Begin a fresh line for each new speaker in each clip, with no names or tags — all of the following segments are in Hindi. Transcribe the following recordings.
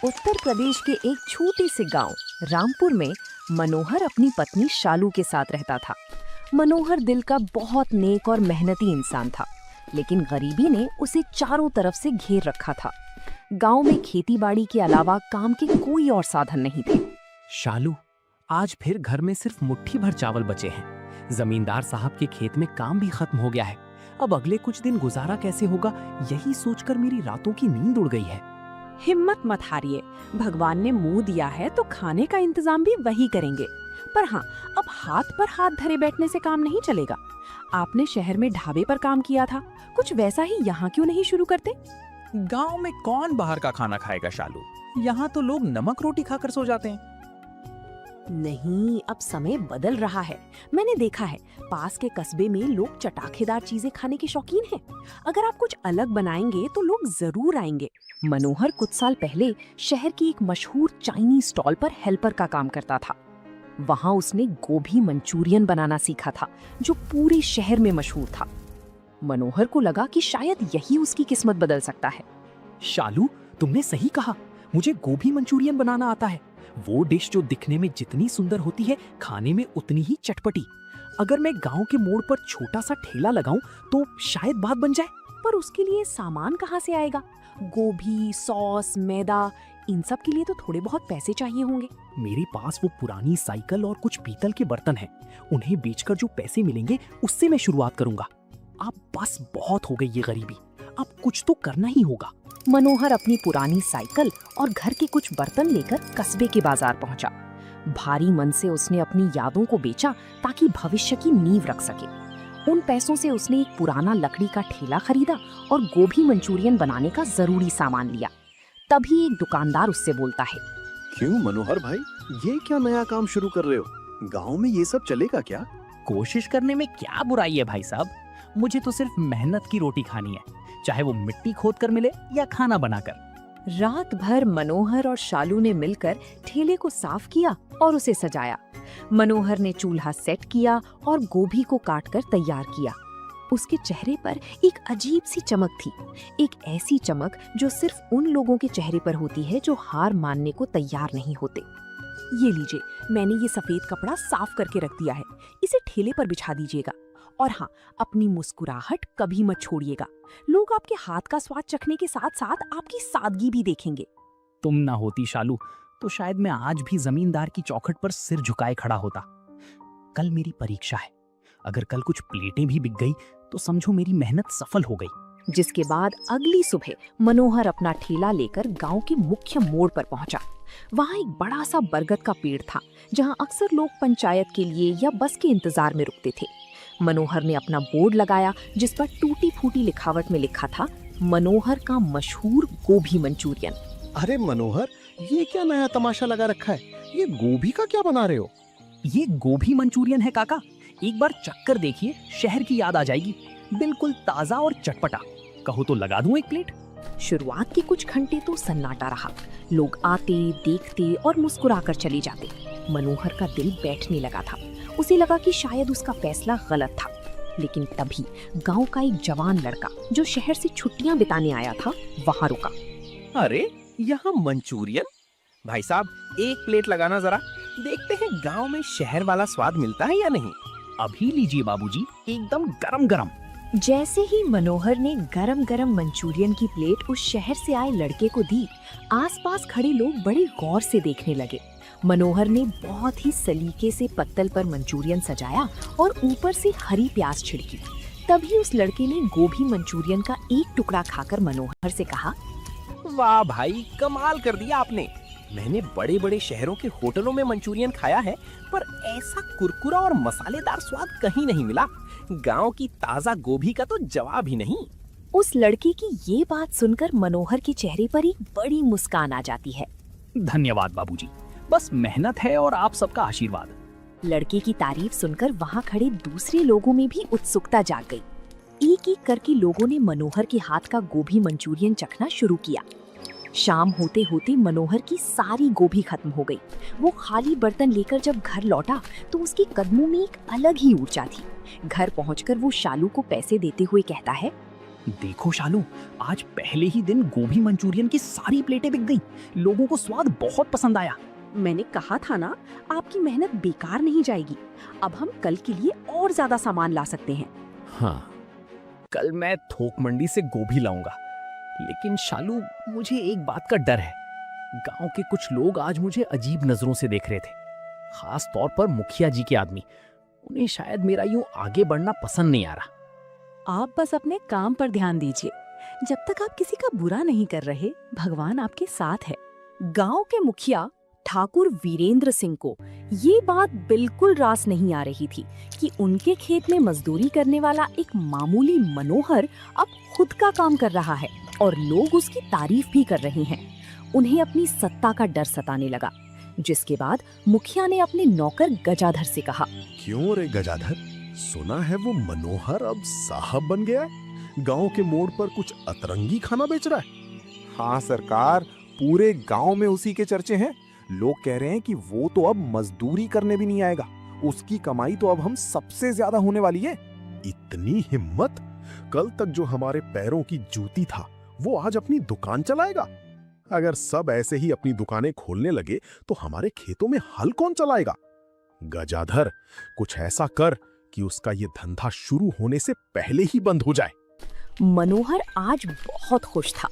उत्तर प्रदेश के एक छोटे से गांव रामपुर में मनोहर अपनी पत्नी शालू के साथ रहता था। मनोहर दिल का बहुत नेक और मेहनती इंसान था, लेकिन गरीबी ने उसे चारों तरफ से घेर रखा था। गांव में खेतीबाड़ी के अलावा काम के कोई और साधन नहीं थे।
शालू, आज फिर घर में सिर्फ मुट्ठी भर चावल बचे हैं। जमींदार साहब के खेत में काम भी खत्म हो गया है। अब अगले कुछ दिन गुजारा कैसे होगा, यही सोचकर मेरी रातों की नींद उड़ गई है।
हिम्मत मत हारिए, भगवान ने मुंह दिया है तो खाने का इंतजाम भी वही करेंगे। पर हाँ, अब हाथ पर हाथ धरे बैठने से काम नहीं चलेगा। आपने शहर में ढाबे पर काम किया था, कुछ वैसा ही यहाँ क्यों नहीं शुरू करते?
गांव में कौन बाहर का खाना खाएगा शालू? यहाँ तो लोग नमक रोटी खाकर सो जाते हैं।
नहीं, अब समय बदल रहा है। मैंने देखा है, पास के कस्बे में लोग चटाखेदार चीजें खाने के शौकीन हैं। अगर आप कुछ अलग बनाएंगे तो लोग जरूर आएंगे।
मनोहर कुछ साल पहले शहर की एक मशहूर चाइनीज स्टॉल पर हेल्पर का काम करता था। वहां उसने गोभी मंचूरियन बनाना सीखा था, जो पूरे शहर में मशहूर था। मनोहर को लगा कि शायद यही उसकी किस्मत बदल सकता है।
शालू, तुमने सही कहा, मुझे गोभी मंचूरियन बनाना आता है। वो डिश जो दिखने में जितनी सुंदर होती है, खाने में उतनी ही चटपटी। अगर मैं गांव के मोड़ पर छोटा सा ठेला लगाऊं तो शायद बात बन जाए।
पर उसके लिए सामान कहाँ से आएगा? गोभी, सॉस, मैदा, इन सब के लिए तो थोड़े बहुत पैसे चाहिए होंगे।
मेरे पास वो पुरानी साइकिल और कुछ पीतल के बर्तन हैं। उन्हें बेचकर जो पैसे मिलेंगे उससे मैं शुरुआत करूंगा। अब बस बहुत हो गई ये गरीबी, अब कुछ तो करना ही होगा।
मनोहर अपनी पुरानी साइकिल और घर के कुछ बर्तन लेकर कस्बे के बाजार पहुंचा। भारी मन से उसने अपनी यादों को बेचा ताकि भविष्य की नींव रख सके। उन पैसों से उसने एक पुराना लकड़ी का ठेला खरीदा और गोभी मंचूरियन बनाने का जरूरी सामान लिया। तभी एक दुकानदार उससे बोलता है,
क्यों मनोहर भाई, ये क्या नया काम शुरू कर रहे हो? गांव में ये सब चलेगा क्या?
कोशिश करने में क्या बुराई है भाई साहब? मुझे तो सिर्फ मेहनत की रोटी खानी है, चाहे वो मिट्टी खोद कर मिले या खाना बनाकर।
रात भर मनोहर और शालू ने मिलकर ठेले को साफ किया और उसे सजाया। मनोहर ने चूल्हा सेट किया और गोभी को काटकर तैयार किया। उसके चेहरे पर एक अजीब सी चमक थी, एक ऐसी चमक जो सिर्फ उन लोगों के चेहरे पर होती है जो हार मानने को तैयार नहीं होते।
ये लीजिए, मैंने ये सफेद कपड़ा साफ करके रख दिया है, इसे ठेले पर बिछा दीजिएगा। और हाँ, अपनी मुस्कुराहट कभी मत छोड़िएगा। लोग आपके हाथ का स्वाद चखने के साथ साथ आपकी सादगी भी देखेंगे।
तुम ना होती शालू तो शायद मैं आज भी जमींदार की चौखट पर सिर झुकाए खड़ा होता। कल मेरी परीक्षा है, अगर कल कुछ प्लेटें भी बिक गई तो समझो मेरी मेहनत सफल हो गई।
जिसके बाद अगली सुबह मनोहर अपना ठेला लेकर गांव के मुख्य मोड़ पर पहुंचा। वहां एक बड़ा सा बरगद का पेड़ था, जहां अक्सर लोग पंचायत के लिए या बस के इंतजार में रुकते थे। मनोहर ने अपना बोर्ड लगाया जिस पर टूटी फूटी लिखावट में लिखा था, मनोहर का मशहूर गोभी मंचूरियन।
अरे मनोहर, ये क्या नया तमाशा लगा रखा है? ये गोभी का क्या बना रहे हो?
ये गोभी मंचूरियन है काका, एक बार चक्कर देखिए, शहर की याद आ जाएगी। बिल्कुल ताजा और चटपटा। कहो तो लगा दूं एक प्लेट?
शुरुआत के कुछ घंटे तो सन्नाटा रहा। लोग आते, देखते और मुस्कुराकर चले जाते। मनोहर का दिल बैठने लगा था। उसे लगा कि शायद उसका फैसला गलत था। लेकिन तभी गांव का एक जवान लड़का जो शहर से छुट्टियां बिताने आया था, वहां रुका।
अरे, यहाँ मंचूरियन? भाई साहब, एक प्लेट लगाना जरा, देखते हैं गांव में शहर वाला स्वाद मिलता है या नहीं।
अभी लीजिए बाबूजी, एकदम गरम गरम।
जैसे ही मनोहर ने गरम गरम मंचूरियन की प्लेट उस शहर से आए लड़के को दी, आसपास खड़े लोग बड़े गौर से देखने लगे। मनोहर ने बहुत ही सलीके से पत्तल पर मंचूरियन सजाया और ऊपर से हरी प्याज छिड़की। तभी उस लड़के ने गोभी मंचूरियन का एक टुकड़ा खाकर मनोहर से कहा,
वाह भाई, कमाल कर दिया आपने। मैंने बड़े बड़े शहरों के होटलों में मंचूरियन खाया है, पर ऐसा कुरकुरा और मसालेदार स्वाद कहीं नहीं मिला। गांव की ताजा गोभी का तो जवाब ही नहीं।
उस लड़के की ये बात सुनकर मनोहर के चेहरे पर एक बड़ी मुस्कान आ जाती है।
धन्यवाद बाबूजी, बस मेहनत है और आप सबका आशीर्वाद।
लड़के की तारीफ सुनकर वहां खड़े दूसरे लोगों में भी उत्सुकता जाग गई। एक एक करके लोगों ने मनोहर के हाथ का गोभी मंचूरियन चखना शुरू किया। शाम होते होते मनोहर की सारी गोभी खत्म हो गई। वो खाली बर्तन लेकर जब घर लौटा तो उसके कदमों में एक अलग ही ऊर्जा थी। घर पहुंचकर वो शालू को पैसे देते हुए कहता है,
देखो शालू, आज पहले ही दिन गोभी मंचूरियन की सारी प्लेटें बिक गईं। लोगों को स्वाद बहुत पसंद आया।
मैंने कहा था ना, आपकी मेहनत बेकार नहीं जाएगी। अब हम कल के लिए और ज्यादा सामान ला सकते हैं।
हाँ, कल मैं थोक मंडी से गोभी लाऊंगा। लेकिन शालू, मुझे एक बात का डर है। गांव के कुछ लोग आज मुझे अजीब नजरों से देख रहे थे, खास तौर पर मुखिया जी के आदमी। उन्हें शायद मेरा यूं आगे बढ़ना पसंद नहीं आ रहा।
आप बस अपने काम पर ध्यान दीजिए। जब तक आप किसी का बुरा नहीं कर रहे, भगवान आपके साथ है। गांव के मुखिया ठाकुर वीरेंद्र सिंह को ये बात बिल्कुल रास नहीं आ रही थी कि उनके खेत में मजदूरी करने वाला एक मामूली मनोहर अब खुद का काम कर रहा है और लोग उसकी तारीफ भी कर रहे हैं। उन्हें अपनी सत्ता का डर सताने लगा, जिसके बाद मुखिया ने अपने नौकर गजाधर से कहा,
क्यों रे गजाधर, सुना है वो मनोहर अब साहब बन गया? गांव के मोड़ पर कुछ अतरंगी खाना बेच रहा है।
हाँ सरकार, पूरे गांव में उसी के चर्चे हैं। लोग कह रहे हैं कि वो तो अब मजदूरी करने भी नहीं आएगा, उसकी कमाई तो अब हम सबसे ज्यादा होने वाली है।
इतनी हिम्मत! कल तक जो हमारे पैरों की जूती था, वो आज अपनी दुकान चलाएगा। अगर सब ऐसे ही अपनी दुकानें खोलने लगे तो हमारे खेतों में हल कौन चलाएगा? गजाधर, कुछ ऐसा कर कि उसका ये धंधा शुरू होने से पहले ही बंद हो जाए।
मनोहर आज बहुत खुश था।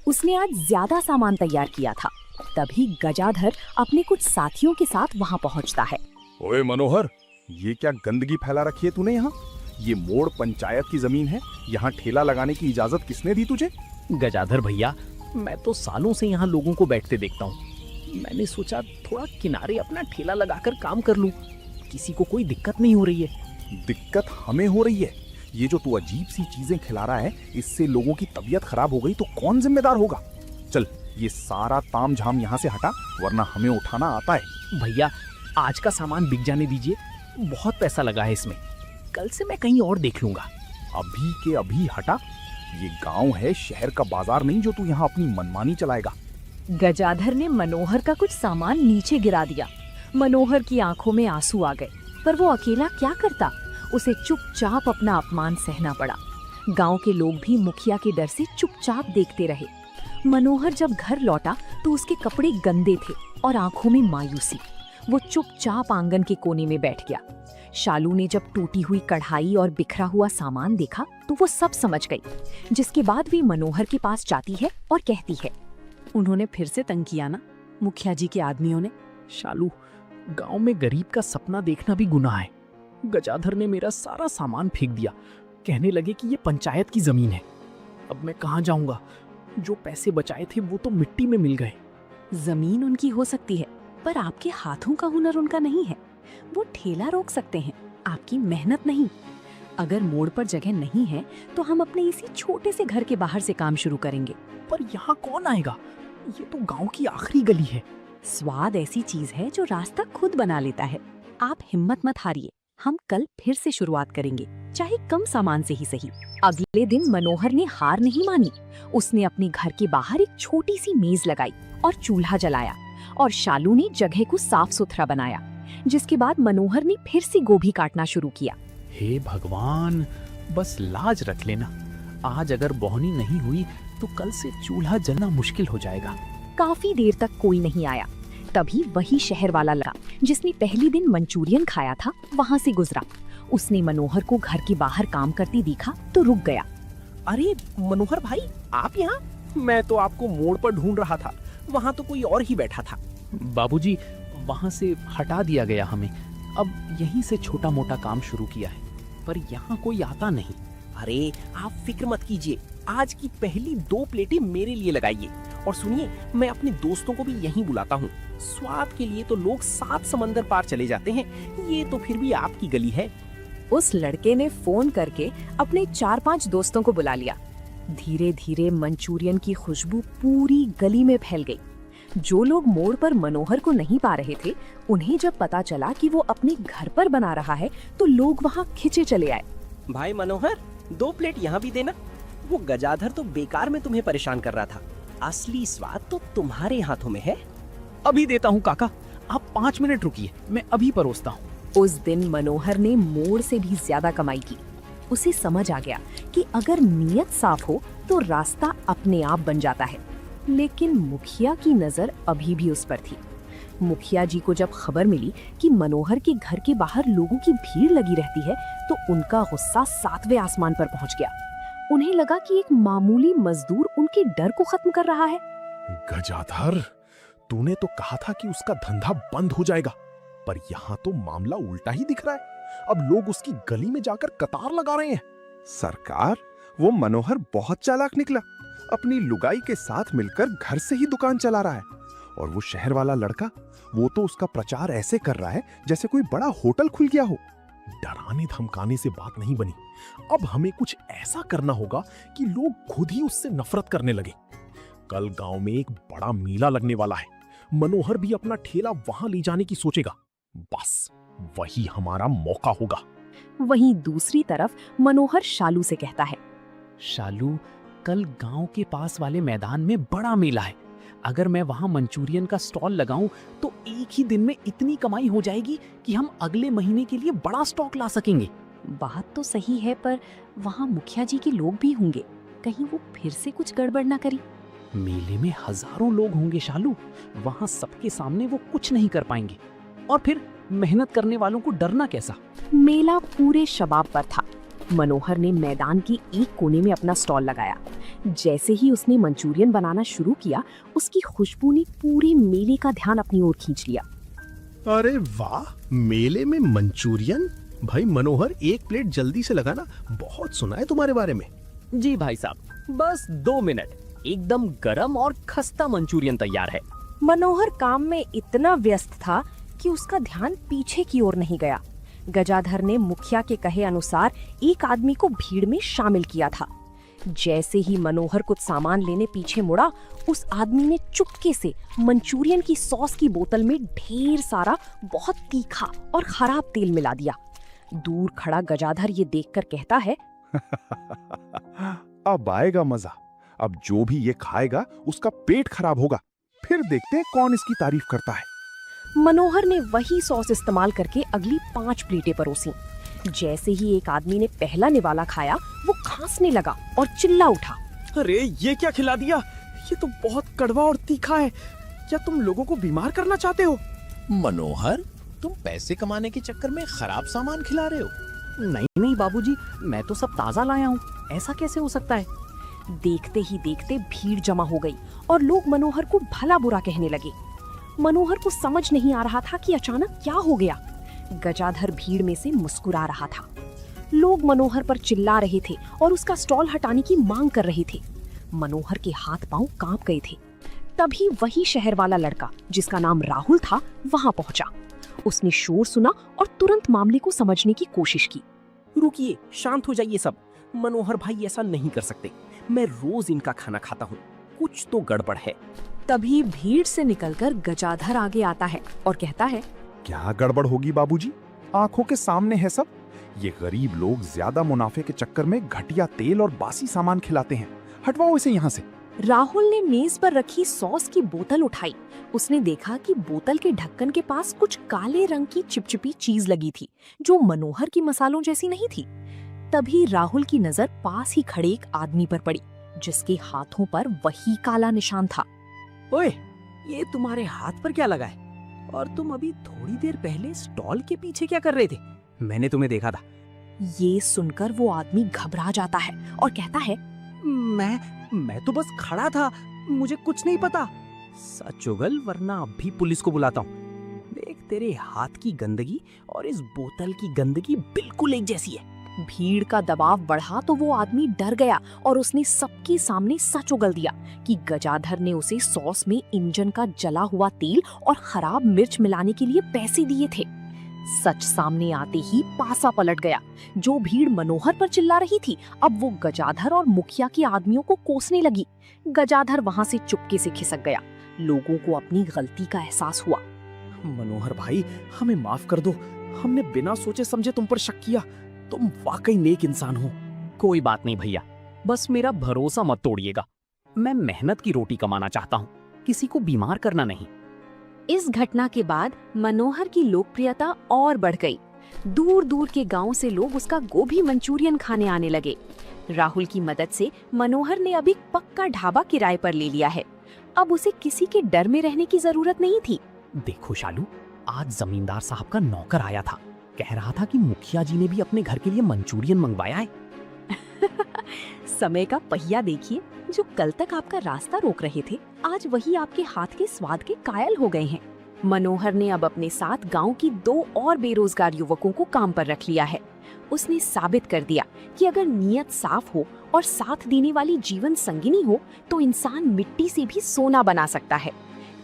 उसने आज ज्यादा सामान तैयार किया था। तभी गजाधर अपने कुछ साथियों के साथ वहां पहुंचता है।
ओए मनोहर, ये क्या गंदगी फैला रखी है तूने यहाँ? ये मोड़ पंचायत की जमीन है, यहाँ ठेला लगाने की इजाजत किसने दी तुझे?
गजाधर भैया, मैं तो सालों से यहाँ लोगों को बैठते देखता हूँ। मैंने सोचा थोड़ा किनारे अपना ठेला लगाकर काम कर लूं। किसी को कोई दिक्कत नहीं हो रही है।
दिक्कत हमें हो रही है। ये जो तू अजीब सी चीजें खिला रहा है, इससे लोगों की तबीयत खराब हो गई तो कौन जिम्मेदार होगा? चल, ये सारा ताम झाम यहाँ से हटा, वरना हमें उठाना आता है।
भैया, आज का सामान बिक जाने दीजिए। बहुत पैसा लगा है इसमें। कल से मैं कहीं और देख लूंगा।
अभी के अभी हटा। ये गांव है, शहर का बाजार नहीं जो तू यहाँ अपनी मनमानी चलाएगा।
गजाधर ने मनोहर का कुछ सामान नीचे गिरा दिया। मनोहर की आंखों में आंसू आ गए, पर वो अकेला क्या करता? उसे चुपचाप अपना अपमान सहना पड़ा। गांव के लोग भी मुखिया के डर से चुपचाप देखते रहे। मनोहर जब घर लौटा तो उसके कपड़े गंदे थे और आंखों में मायूसी। वो चुपचाप आंगन के कोने में बैठ गया। शालू ने जब टूटी हुई कढ़ाई और बिखरा हुआ सामान देखा तो वो सब समझ गई, जिसके बाद भी मनोहर के पास जाती है और कहती है,
उन्होंने फिर से तंग किया ना, मुखिया जी के आदमियों ने।
शालू, गांव में गरीब का सपना देखना भी गुनाह है। गजाधर ने मेरा सारा सामान फेंक दिया, कहने लगे कि ये पंचायत की जमीन है। अब मैं कहाँ जाऊंगा? जो पैसे बचाए थे वो तो मिट्टी में मिल गए।
जमीन उनकी हो सकती है, पर आपके हाथों का हुनर उनका नहीं है। वो ठेला रोक सकते हैं, आपकी मेहनत नहीं। अगर मोड़ पर जगह नहीं है तो हम अपने इसी छोटे से घर के बाहर से काम शुरू करेंगे।
पर यहाँ कौन आएगा? ये तो गांव की आखिरी गली है।
स्वाद ऐसी चीज है जो रास्ता खुद बना लेता है। आप हिम्मत मत हारिए, हम कल फिर से शुरुआत करेंगे, चाहे कम सामान से ही सही।
अगले दिन मनोहर ने हार नहीं मानी। उसने अपने घर के बाहर एक छोटी सी मेज लगाई और चूल्हा जलाया, और शालू ने जगह को साफ सुथरा बनाया। जिसके बाद मनोहर ने फिर से गोभी काटना शुरू किया।
हे भगवान, बस लाज रख लेना। आज अगर बोहनी नहीं हुई तो कल से चूल्हा जलना मुश्किल हो जाएगा।
काफी देर तक कोई नहीं आया। तभी वही शहर वाला लगा जिसने पहली दिन मंचूरियन खाया था, वहाँ से गुजरा। उसने मनोहर को घर के बाहर काम करते देखा तो रुक गया।
अरे मनोहर भाई, आप यहाँ? मैं तो आपको मोड़ पर ढूंढ रहा था, वहाँ तो कोई और ही बैठा था।
बाबूजी, वहाँ से हटा दिया गया हमें। अब यहीं से छोटा मोटा काम शुरू किया है, पर यहाँ कोई आता नहीं।
अरे आप फिक्र मत कीजिए, आज की पहली 2 प्लेटें मेरे लिए लगाइए। और सुनिए, मैं अपने दोस्तों को भी यहीं बुलाता हूँ। स्वाद के लिए तो लोग 7 समंदर पार चले जाते हैं, ये तो फिर भी आपकी गली है।
उस लड़के ने फोन करके अपने 4-5 दोस्तों को बुला लिया। धीरे धीरे मंचूरियन की खुशबू पूरी गली में फैल गई। जो लोग मोड़ पर मनोहर को नहीं पा रहे थे, उन्हें जब पता चला कि वो अपने घर पर बना रहा है तो लोग वहाँ खिंचे चले आए।
भाई मनोहर, 2 प्लेट यहाँ भी देना। वो गजाधर तो बेकार में तुम्हें परेशान कर रहा था, असली स्वाद तो तुम्हारे हाथों में है।
अभी देता हूँ काका, आप 5 मिनट रुकिए, मैं अभी परोसता हूँ।
उस दिन मनोहर ने मोड़ से भी ज्यादा कमाई की। उसे समझ आ गया कि अगर नीयत साफ हो तो रास्ता अपने आप बन जाता है। लेकिन मुखिया की नजर अभी भी उस पर थी। मुखिया जी को जब खबर मिली कि मनोहर के घर के बाहर लोगों की भीड़ लगी रहती है तो उनका गुस्सा 7वें आसमान पर पहुंच गया। उन्हें लगा कि एक मामूली मजदूर उनके डर को खत्म कर रहा है।
गजाधर, तूने तो कहा था कि उसका धंधा बंद हो जाएगा, पर यहाँ तो मामला उल्टा ही दिख रहा है। अब लोग उसकी गली में जाकर कतार लगा रहे हैं।
सरकार, वो मनोहर बहुत चालाक निकला। अपनी लुगाई के साथ मिलकर घर से ही दुकान चला रहा है। और वो शहर वाला लड़का, वो तो उसका प्रचार ऐसे कर रहा है जैसे कोई बड़ा होटल खुल गया हो।
डराने धमकाने से बात नहीं बनी। अब हमें कुछ ऐसा करना होगा कि लोग खुद ही उससे नफरत करने लगे। कल गांव में एक बड़ा मेला लगने वाला है। मनोहर भी अपना ठेला वहां ले जाने की सोचेगा। बस वही हमारा मौका होगा।
वहीं दूसरी तरफ मनोहर शालू से कहता है,
शालू, कल गांव के पास वाले मैदान में बड़ा मेला है। अगर मैं वहां मंचूरियन का स्टॉल लगाऊं तो एक ही दिन में इतनी कमाई हो जाएगी कि हम अगले महीने के लिए बड़ा स्टॉक ला सकेंगे।
बात तो सही है, पर वहाँ मुखिया जी के लोग भी होंगे, कहीं वो फिर से कुछ गड़बड़ ना करी।
मेले में हजारों लोग होंगे शालू, वहां सबके सामने वो कुछ नहीं कर पाएंगे। और फिर मेहनत करने वालों को डरना कैसा।
मेला पूरे शबाब पर था। मनोहर ने मैदान की एक कोने में अपना स्टॉल लगाया। जैसे ही उसने मंचूरियन बनाना शुरू किया, उसकी खुशबू ने पूरे मेले का ध्यान अपनी ओर खींच लिया।
अरे वाह, मेले में मंचूरियन! भाई मनोहर, एक प्लेट जल्दी से लगाना, बहुत सुना है तुम्हारे बारे में।
जी भाई साहब, बस 2 मिनट, एकदम गरम और खस्ता मंचूरियन तैयार है।
मनोहर काम में इतना व्यस्त था कि उसका ध्यान पीछे की ओर नहीं गया। गजाधर ने मुखिया के कहे अनुसार एक आदमी को भीड़ में शामिल किया था। जैसे ही मनोहर कुछ सामान लेने पीछे मुड़ा, उस आदमी ने चुपके से मंचूरियन की सॉस की बोतल में ढेर सारा बहुत तीखा और खराब तेल मिला दिया। दूर खड़ा गजाधर ये देखकर कहता है,
अब आएगा मजा। अब जो भी ये खाएगा उसका पेट खराब होगा। फिर देखते हैं कौन इसकी तारीफ करता है।
मनोहर ने वही सॉस इस्तेमाल करके अगली 5 प्लेटें परोसी। जैसे ही एक आदमी ने पहला निवाला खाया, वो खांसने लगा और चिल्ला उठा,
अरे ये क्या खिला दिया? ये तो बहुत कड़वा और तीखा है। क्या तुम लोगों को बीमार करना चाहते हो?
मनोहर, तुम पैसे कमाने के चक्कर में खराब सामान खिला रहे हो।
नहीं नहीं बाबूजी, मैं तो सब ताजा लाया हूँ। ऐसा कैसे हो सकता है?
देखते ही देखते भीड़ जमा हो गई और लोग मनोहर को भला बुरा कहने लगे। मनोहर को समझ नहीं आ रहा था कि अचानक क्या हो गया। गजाधर भीड़ में से मुस्कुरा रहा था। लोग मनोहर पर चिल्ला रहे थे और उसका स्टॉल हटाने की मांग कर रहे थे। मनोहर के हाथ पांव कांप गए थे। तभी वही शहर वाला लड़का, जिसका नाम राहुल था, वहां पहुंचा। उसने शोर सुना और तुरंत मामले को समझने की कोशिश की।
रुकिए, शांत हो जाइए सब। मनोहर भाई ऐसा नहीं कर सकते। मैं रोज इनका खाना खाता हूँ, कुछ तो गड़बड़ है।
तभी भीड़ से निकलकर गजाधर आगे आता है और कहता है,
क्या गड़बड़ होगी बाबूजी? आंखों के सामने है सब। ये गरीब लोग ज्यादा मुनाफे के चक्कर में घटिया तेल और बासी सामान खिलाते हैं। हटवाओ इसे यहाँ से।
राहुल ने मेज पर रखी सॉस की बोतल उठाई। उसने देखा कि बोतल के ढक्कन के पास कुछ काले रंग की चिपचिपी चीज लगी थी, जो मनोहर की मसालों जैसी नहीं थी। तभी राहुल की नजर पास ही खड़े एक आदमी पर पड़ी, जिसके हाथों पर वही काला निशान था।
ओए, ये तुम्हारे हाथ पर क्या लगा है? और तुम अभी थोड़ी देर पहले स्टॉल के पीछे क्या कर रहे थे? मैंने तुम्हें देखा था।
ये सुनकर वो आदमी घबरा जाता है और कहता है,
मैं तो बस खड़ा था, मुझे कुछ नहीं पता। सच उगल, वरना अभी पुलिस को बुलाता हूँ। देख, तेरे हाथ की गंदगी और इस बोतल की गंदगी बिल्कुल एक जैसी है।
भीड़ का दबाव बढ़ा तो वो आदमी डर गया और उसने सबके सामने सच उगल दिया कि गजाधर ने उसे सॉस में इंजन का जला हुआ तेल और खराब मिर्च मिलाने के लिए पैसे दिए थे। सच सामने आते ही पासा पलट गया। जो भीड़ मनोहर पर चिल्ला रही थी, अब वो गजाधर और मुखिया के आदमियों को कोसने लगी। गजाधर वहां से चुपके से खिसक गया। लोगों को अपनी गलती का एहसास हुआ।
मनोहर भाई, हमें माफ कर दो। हमने बिना सोचे समझे तुम पर शक किया। तुम वाकई नेक इंसान हो।
कोई बात नहीं भैया, बस मेरा भरोसा मत तोड़िएगा। मैं मेहनत की रोटी कमाना चाहता हूँ, किसी को बीमार करना नहीं।
इस घटना के बाद मनोहर की लोकप्रियता और बढ़ गई।
दूर दूर के गांव से लोग उसका गोभी मंचूरियन खाने आने लगे। राहुल की मदद से मनोहर ने अभी पक्का ढाबा किराए पर ले लिया है। अब उसे किसी के डर में रहने की जरूरत नहीं थी।
देखो शालू, आज जमींदार साहब का नौकर आया था, कह रहा था कि मुखिया जी ने भी अपने घर के लिए मंचूरियन मंगवाया है।
समय का पहिया देखिए, जो कल तक आपका रास्ता रोक रहे थे, आज वही आपके हाथ के स्वाद के कायल हो गए हैं। मनोहर ने अब अपने साथ गांव की 2 और बेरोजगार युवकों को काम पर रख लिया है। उसने साबित कर दिया कि अगर नीयत साफ हो और साथ देने वाली जीवन संगिनी हो तो इंसान मिट्टी से भी सोना बना सकता है।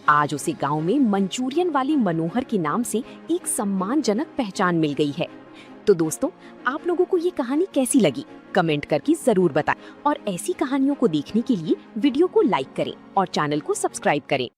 आज उसे गांव में मंचूरियन वाले मनोहर के नाम से एक सम्मानजनक पहचान मिल गई है। तो दोस्तों, आप लोगों को ये कहानी कैसी लगी कमेंट करके जरूर बताएं और ऐसी कहानियों को देखने के लिए वीडियो को लाइक करें और चैनल को सब्सक्राइब करें।